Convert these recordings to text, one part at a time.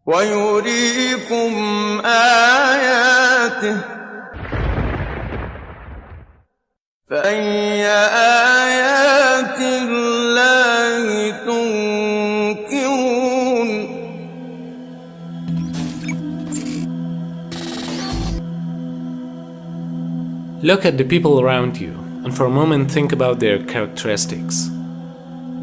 ويريكم آياته فأي آيات الله تنكرون. Look at the people around you, and for a moment think about their characteristics.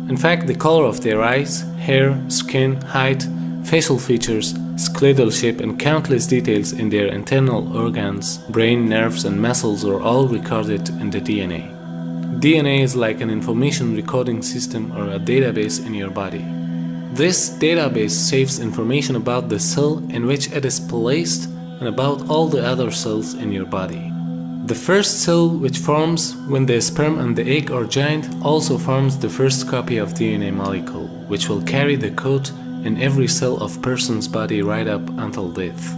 In fact, the color of their eyes, hair, skin, height, facial features, skeletal shape, and countless details in their internal organs, brain, nerves, and muscles are all recorded in the DNA. DNA is like an information recording system or a database in your body. This database saves information about the cell in which it is placed and about all the other cells in your body. The first cell, which forms when the sperm and the egg are joined, also forms the first copy of DNA molecule, which will carry the code in every cell of person's body right up until death.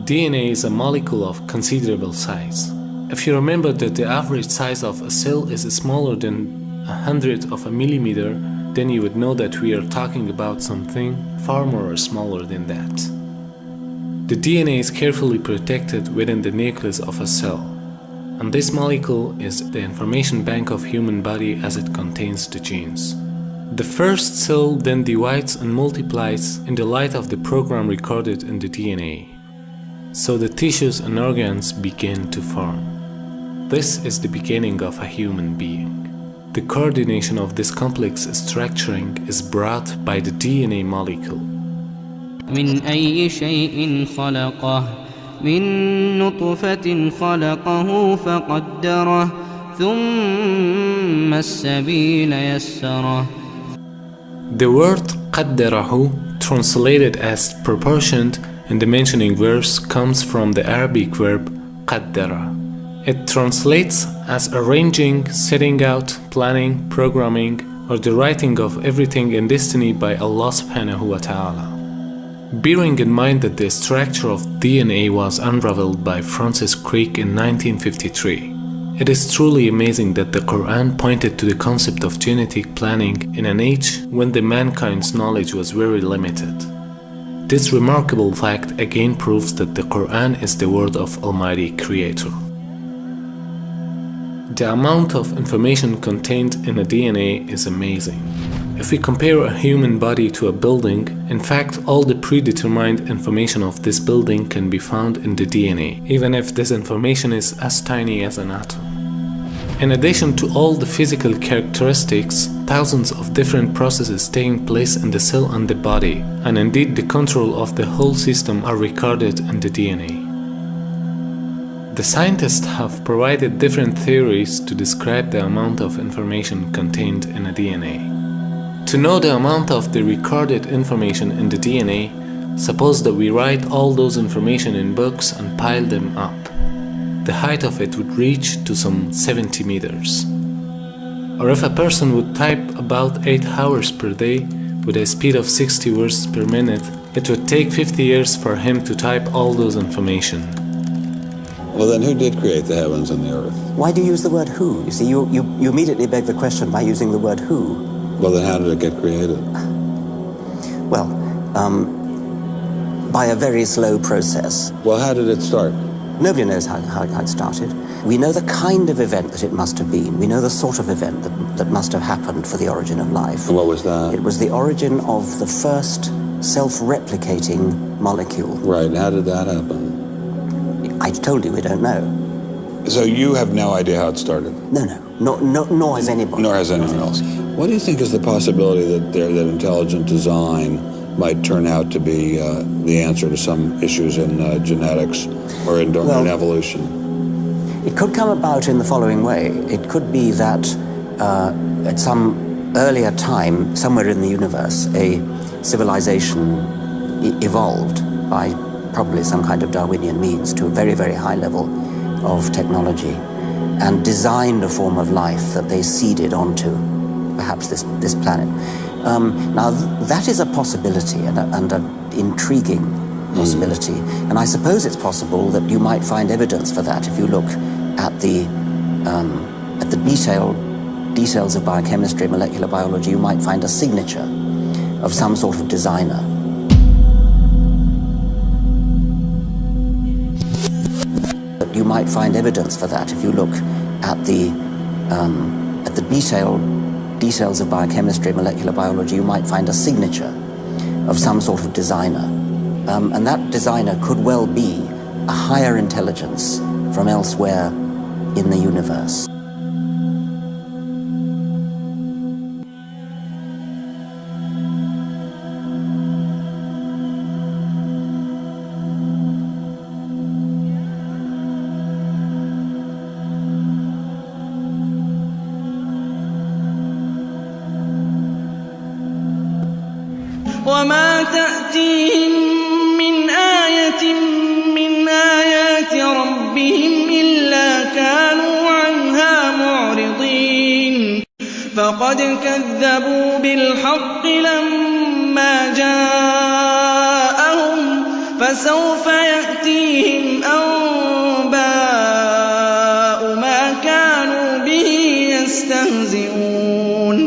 DNA is a molecule of considerable size. If you remember that the average size of a cell is smaller than 100th of a millimeter, then you would know that we are talking about something far more smaller than that. The DNA is carefully protected within the nucleus of a cell, and this molecule is the information bank of human body as it contains the genes. The first cell then divides and multiplies in the light of the program recorded in the DNA. So the tissues and organs begin to form. This is the beginning of a human being. The coordination of this complex structuring is brought by the DNA molecule. من أي شيء خلقه من نطفة خلقه فقدره ثم السبيل يسره. The word قدره, translated as proportioned in the mentioning verse, comes from the Arabic verb قدر. It translates as arranging, setting out, planning, programming, or the writing of everything in destiny by Allah subhanahu wa ta'ala. Bearing in mind that the structure of DNA was unraveled by Francis Crick in 1953, it is truly amazing that the Quran pointed to the concept of genetic planning in an age when the mankind's knowledge was very limited. This remarkable fact again proves that the Quran is the word of Almighty Creator. The amount of information contained in a DNA is amazing. If we compare a human body to a building, in fact, all the predetermined information of this building can be found in the DNA, even if this information is as tiny as an atom. In addition to all the physical characteristics, thousands of different processes taking place in the cell and the body, and indeed the control of the whole system, are recorded in the DNA. The scientists have provided different theories to describe the amount of information contained in a DNA. To know the amount of the recorded information in the DNA, suppose that we write all those information in books and pile them up. The height of it would reach to some 70 meters. Or if a person would type about 8 hours per day with a speed of 60 words per minute, it would take 50 years for him to type all those information. Well, then who did create the heavens and the earth? Why do you use the word who? You see, you immediately beg the question by using the word who. Well, then how did it get created? Well, by a very slow process. Well, how did it start? Nobody knows how it started. We know the kind of event that it must have been. We know the sort of event that must have happened for the origin of life. And what was that? It was the origin of the first self-replicating molecule. Right, how did that happen? I told you we don't know. So you have no idea how it started? No, nor has anybody. Nor has anyone else. What do you think is the possibility that intelligent design might turn out to be the answer to some issues in genetics or in evolution? It could come about in the following way. It could be that at some earlier time, somewhere in the universe, a civilization evolved by probably some kind of Darwinian means to a very, very high level of technology and designed a form of life that they seeded onto perhaps this planet. Now, that is a possibility and an intriguing possibility. And I suppose it's possible that you might find evidence for that if you look at the details of biochemistry, molecular biology. You might find a signature of some sort of designer. might find evidence for that if you look at the details of biochemistry, molecular biology. You might find a signature of some sort of designer. And that designer could well be a higher intelligence from elsewhere in the universe. وما تأتيهم من آية من آيات ربهم إلا كانوا عنها معرضين فقد كذبوا بالحق لما جاءهم فسوف يأتيهم أنباء ما كانوا به يستهزئون.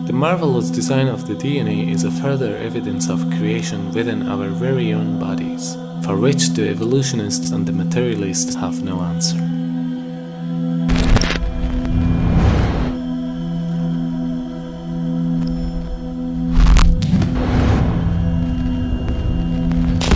The marvelous design of the DNA is a further evidence of creation within our very own bodies, for which the evolutionists and the materialists have no answer.